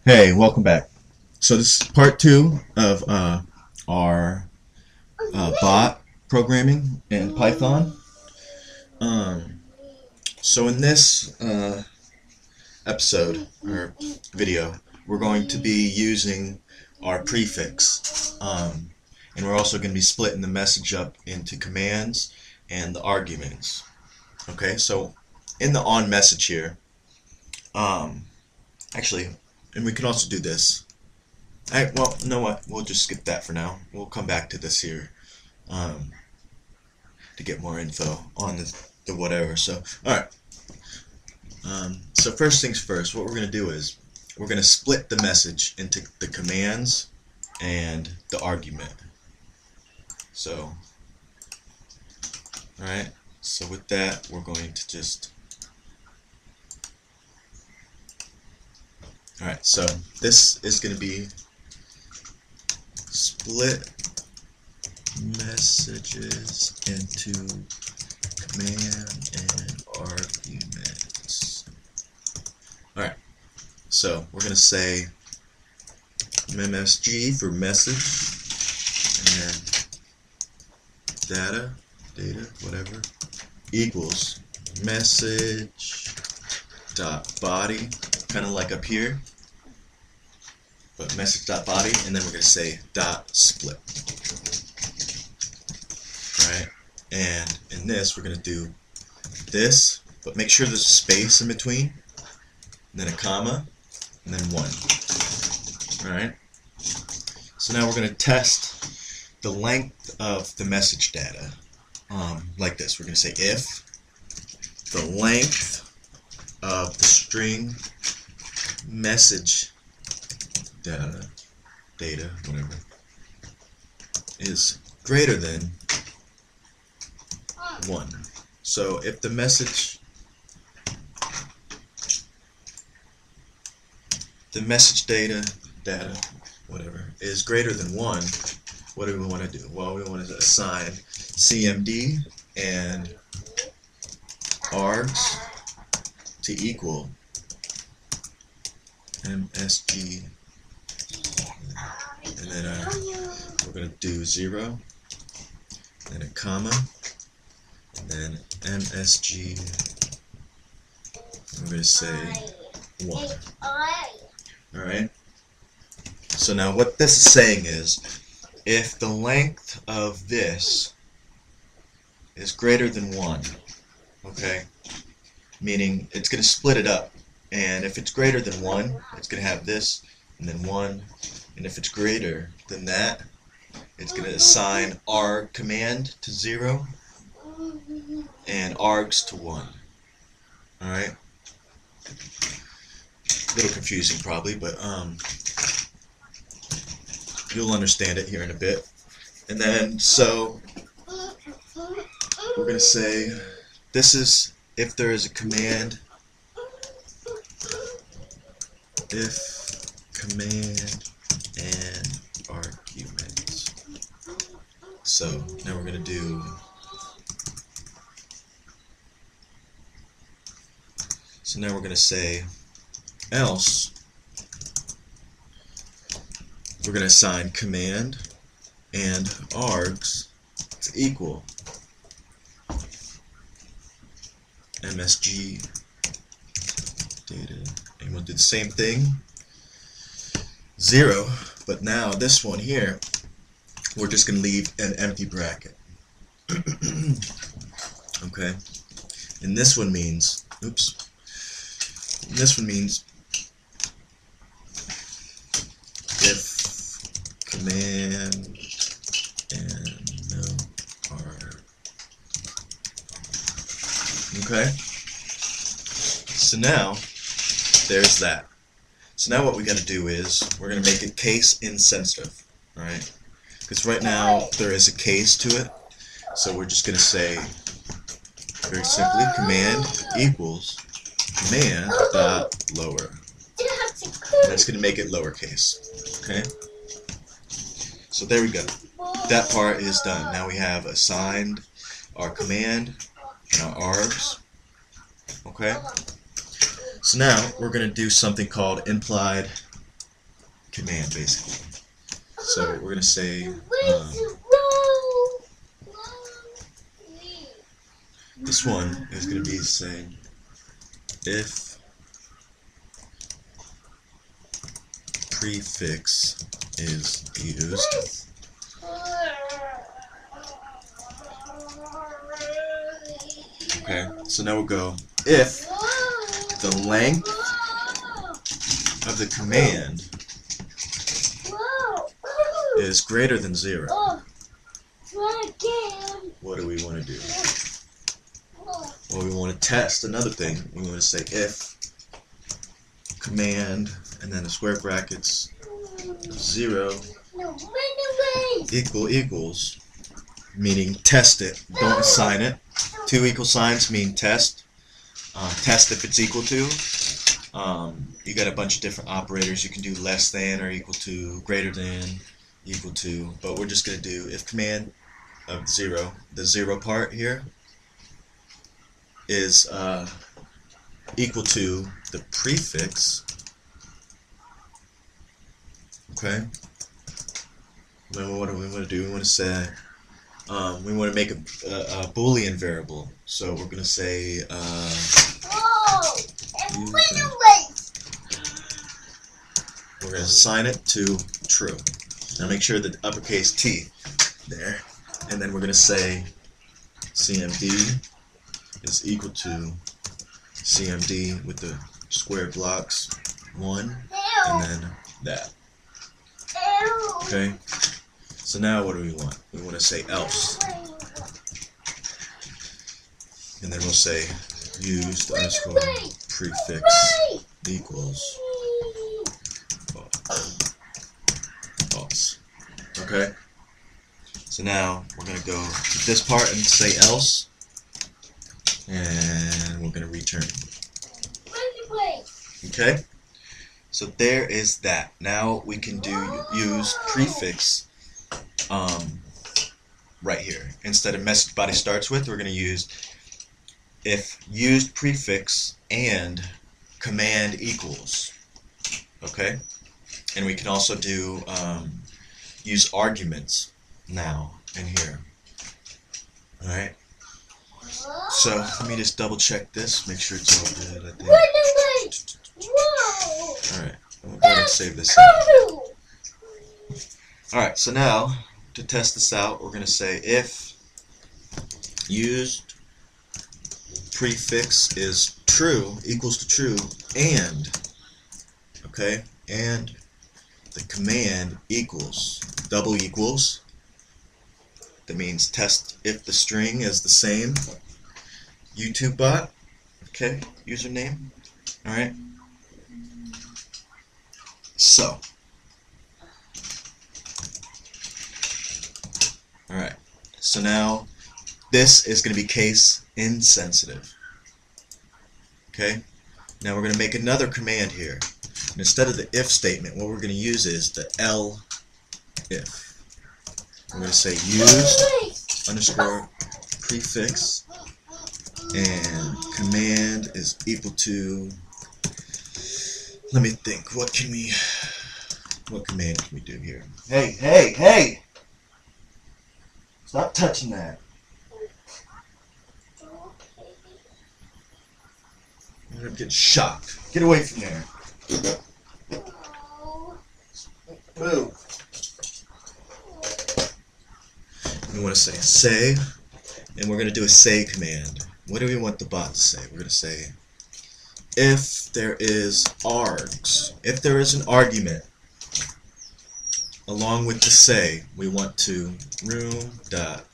Hey, welcome back. So this is part two of our bot programming in Python. Um, so in this episode or video, we're going to be using our prefix, and we're also going to be splitting the message up into commands and the arguments. Okay, so in the on message here, um, actually, and we can also do this. Well, you know what? We'll just skip that for now. We'll come back to this here um, to get more info on the whatever. So, all right. So first things first, what we're going to do is we're going to split the message into the commands and the argument. So, all right. So with that, we're going to just. All right. So this is going to be split messages into command and arguments. Alright, so we're going to say MSG for message, and then data, whatever, equals message dot body, kind of like up here, but message dot body, and then we're going to say dot split. Right, and in this we're going to do this, but make sure there's a space in between, and then a comma, and then 1. Alright, so now we're going to test the length of the message data like this. We're going to say if the length of the string message data, whatever, is greater than 1. So if the message data, whatever, is greater than 1, what do we want to do? Well, we want to assign CMD and args to equal MSG, and then we're going to do 0, and a comma, and then MSG, we're going to say 1. Alright? So now what this is saying is, if the length of this is greater than 1, okay, meaning it's going to split it up, and if it's greater than 1, it's going to have this, and then 1, and if it's greater than that, it's going to assign arg command to 0, and args to 1. Alright? A little confusing probably, but you'll understand it here in a bit. And then, so, we're going to say, this is if there is a command, if command and argument. So, now we're going to do, so now we're going to say, else, we're going to assign command and args to equal MSG data, and we'll do the same thing, 0, but now this one here, we're just going to leave an empty bracket. Okay, and this one means, this one means if command and no arg. Okay, so now there's that. So now what we got to do is we're going to make it case insensitive, alright? Because right now there is a case to it, so we're just going to say very simply command equals command dot lower. And that's going to make it lowercase. Okay? So there we go. That part is done. Now we have assigned our command and our args. Okay? So now we're going to do something called implied command basically. So we're gonna say this one is gonna be saying if prefix is used. Okay, so now we'll go if the length of the command is greater than 0. What do we want to do? Well, we want to test another thing. We want to say if command and then the square brackets 0 equals, meaning test it, don't assign it. 2 equal signs mean test. Test if it's equal to. You got a bunch of different operators. You can do less than or equal to, greater than, equal to, but we're just going to do if command of 0, the 0 part here, is equal to the prefix. Okay. Then what do we want to do? We want to say we want to make a Boolean variable. So we're going to say we're going to assign it to true. Now make sure that uppercase T there, and then we're going to say CMD is equal to CMD with the square blocks 1 and then that. Okay, so now what do we want? We want to say else, and then we'll say used underscore prefix equals false. Okay, so now we're going to go to this part and say else, and we're going to return. Okay, so there is that. Now we can use prefix right here. Instead of message body starts with, we're going to use if used prefix and command equals. Okay, and we can also do use arguments now in here. Alright, so let me just double check this, make sure it's all good. I think. Alright, we'll go ahead and save this out. Alright, so now to test this out, we're going to say if used prefix is true, equals to true, and, okay, and the command equals, double equals, that means test if the string is the same, YouTube bot, okay, username, alright, so, alright, so now this is going to be case insensitive. Okay, now we're going to make another command here. And instead of the if statement, what we're going to use is the L if. We're going to say used underscore prefix and command is equal to, let me think, what command can we do here? Hey! Stop touching that. You're gonna get shocked. Get away from there. Move. We want to say, and we're going to do a say command. What do we want the bot to say? We're going to say, if there is args, if there is an argument, along with the say, we want to room.message,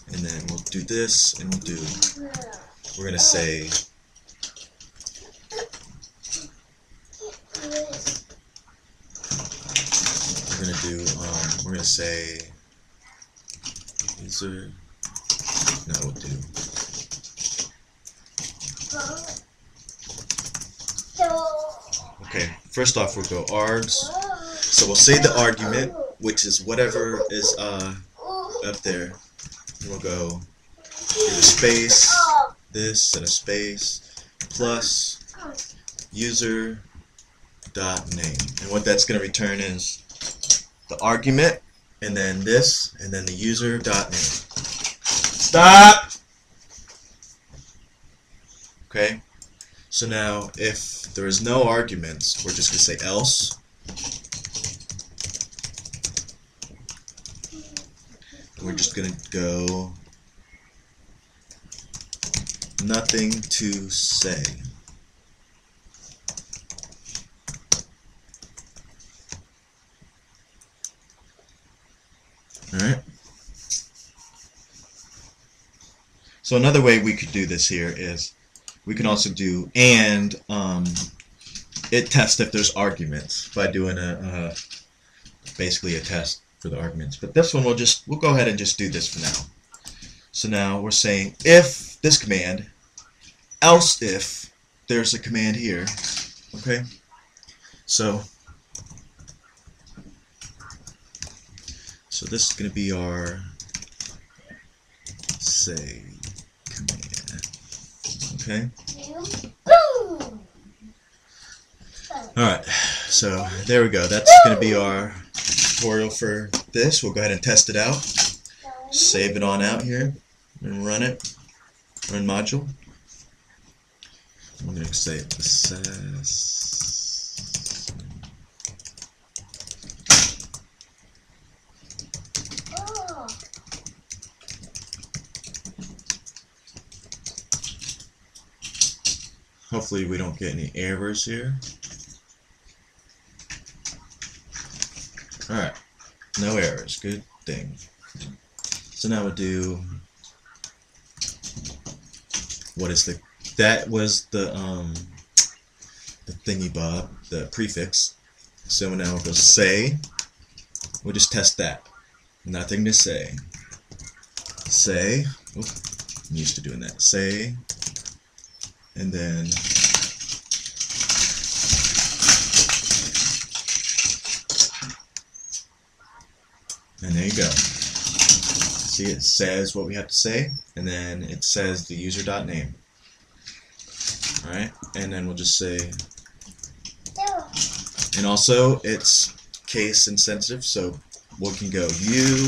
and then we'll do this, and we're going to say, we're going to say, user, no, we'll do, okay, first off we'll go args, so we'll say the argument, which is whatever is up there, and we'll go give a space, this, and a space, plus user dot name. And what that's going to return is the argument, and then this, and then the user dot name. Stop! Okay, so now if there is no arguments, we're just going to say else. We're just going to go nothing to say. Alright. So another way we could do this here is we can also do and it tests if there's arguments by doing basically a test for the arguments. But this one we'll go ahead and just do this for now. So now we're saying if this command, else if there's a command here. Okay? So this is going to be our say command. Okay? Alright, so there we go. That's going to be our tutorial for this. We'll go ahead and test it out. Save it on out here and run it. Run module. I'm going to say assess. Hopefully we don't get any errors here. Alright, no errors, good thing. So now we'll do, what is that was the thingy bob, the prefix. So now we'll go say, we'll just test that. Nothing to say. Say, oop, I'm used to doing that. Say, and then there you go. See, it says what we have to say, and then it says the user.name. Alright, and then we'll just say, and also it's case insensitive, so we can go YouTube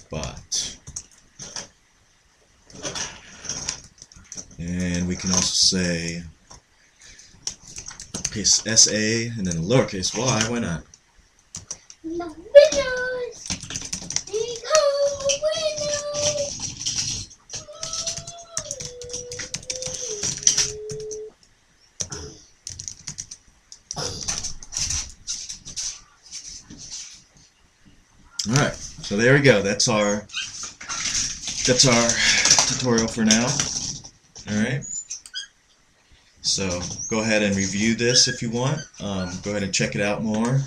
bot. And we can also say uppercase SA and then lowercase y, why not? The winners become winners. Alright, so there we go. That's our tutorial for now. Alright, so go ahead and review this if you want. Go ahead and check it out more.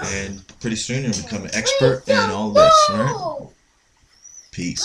And pretty soon you'll become an expert in all this. Alright, peace.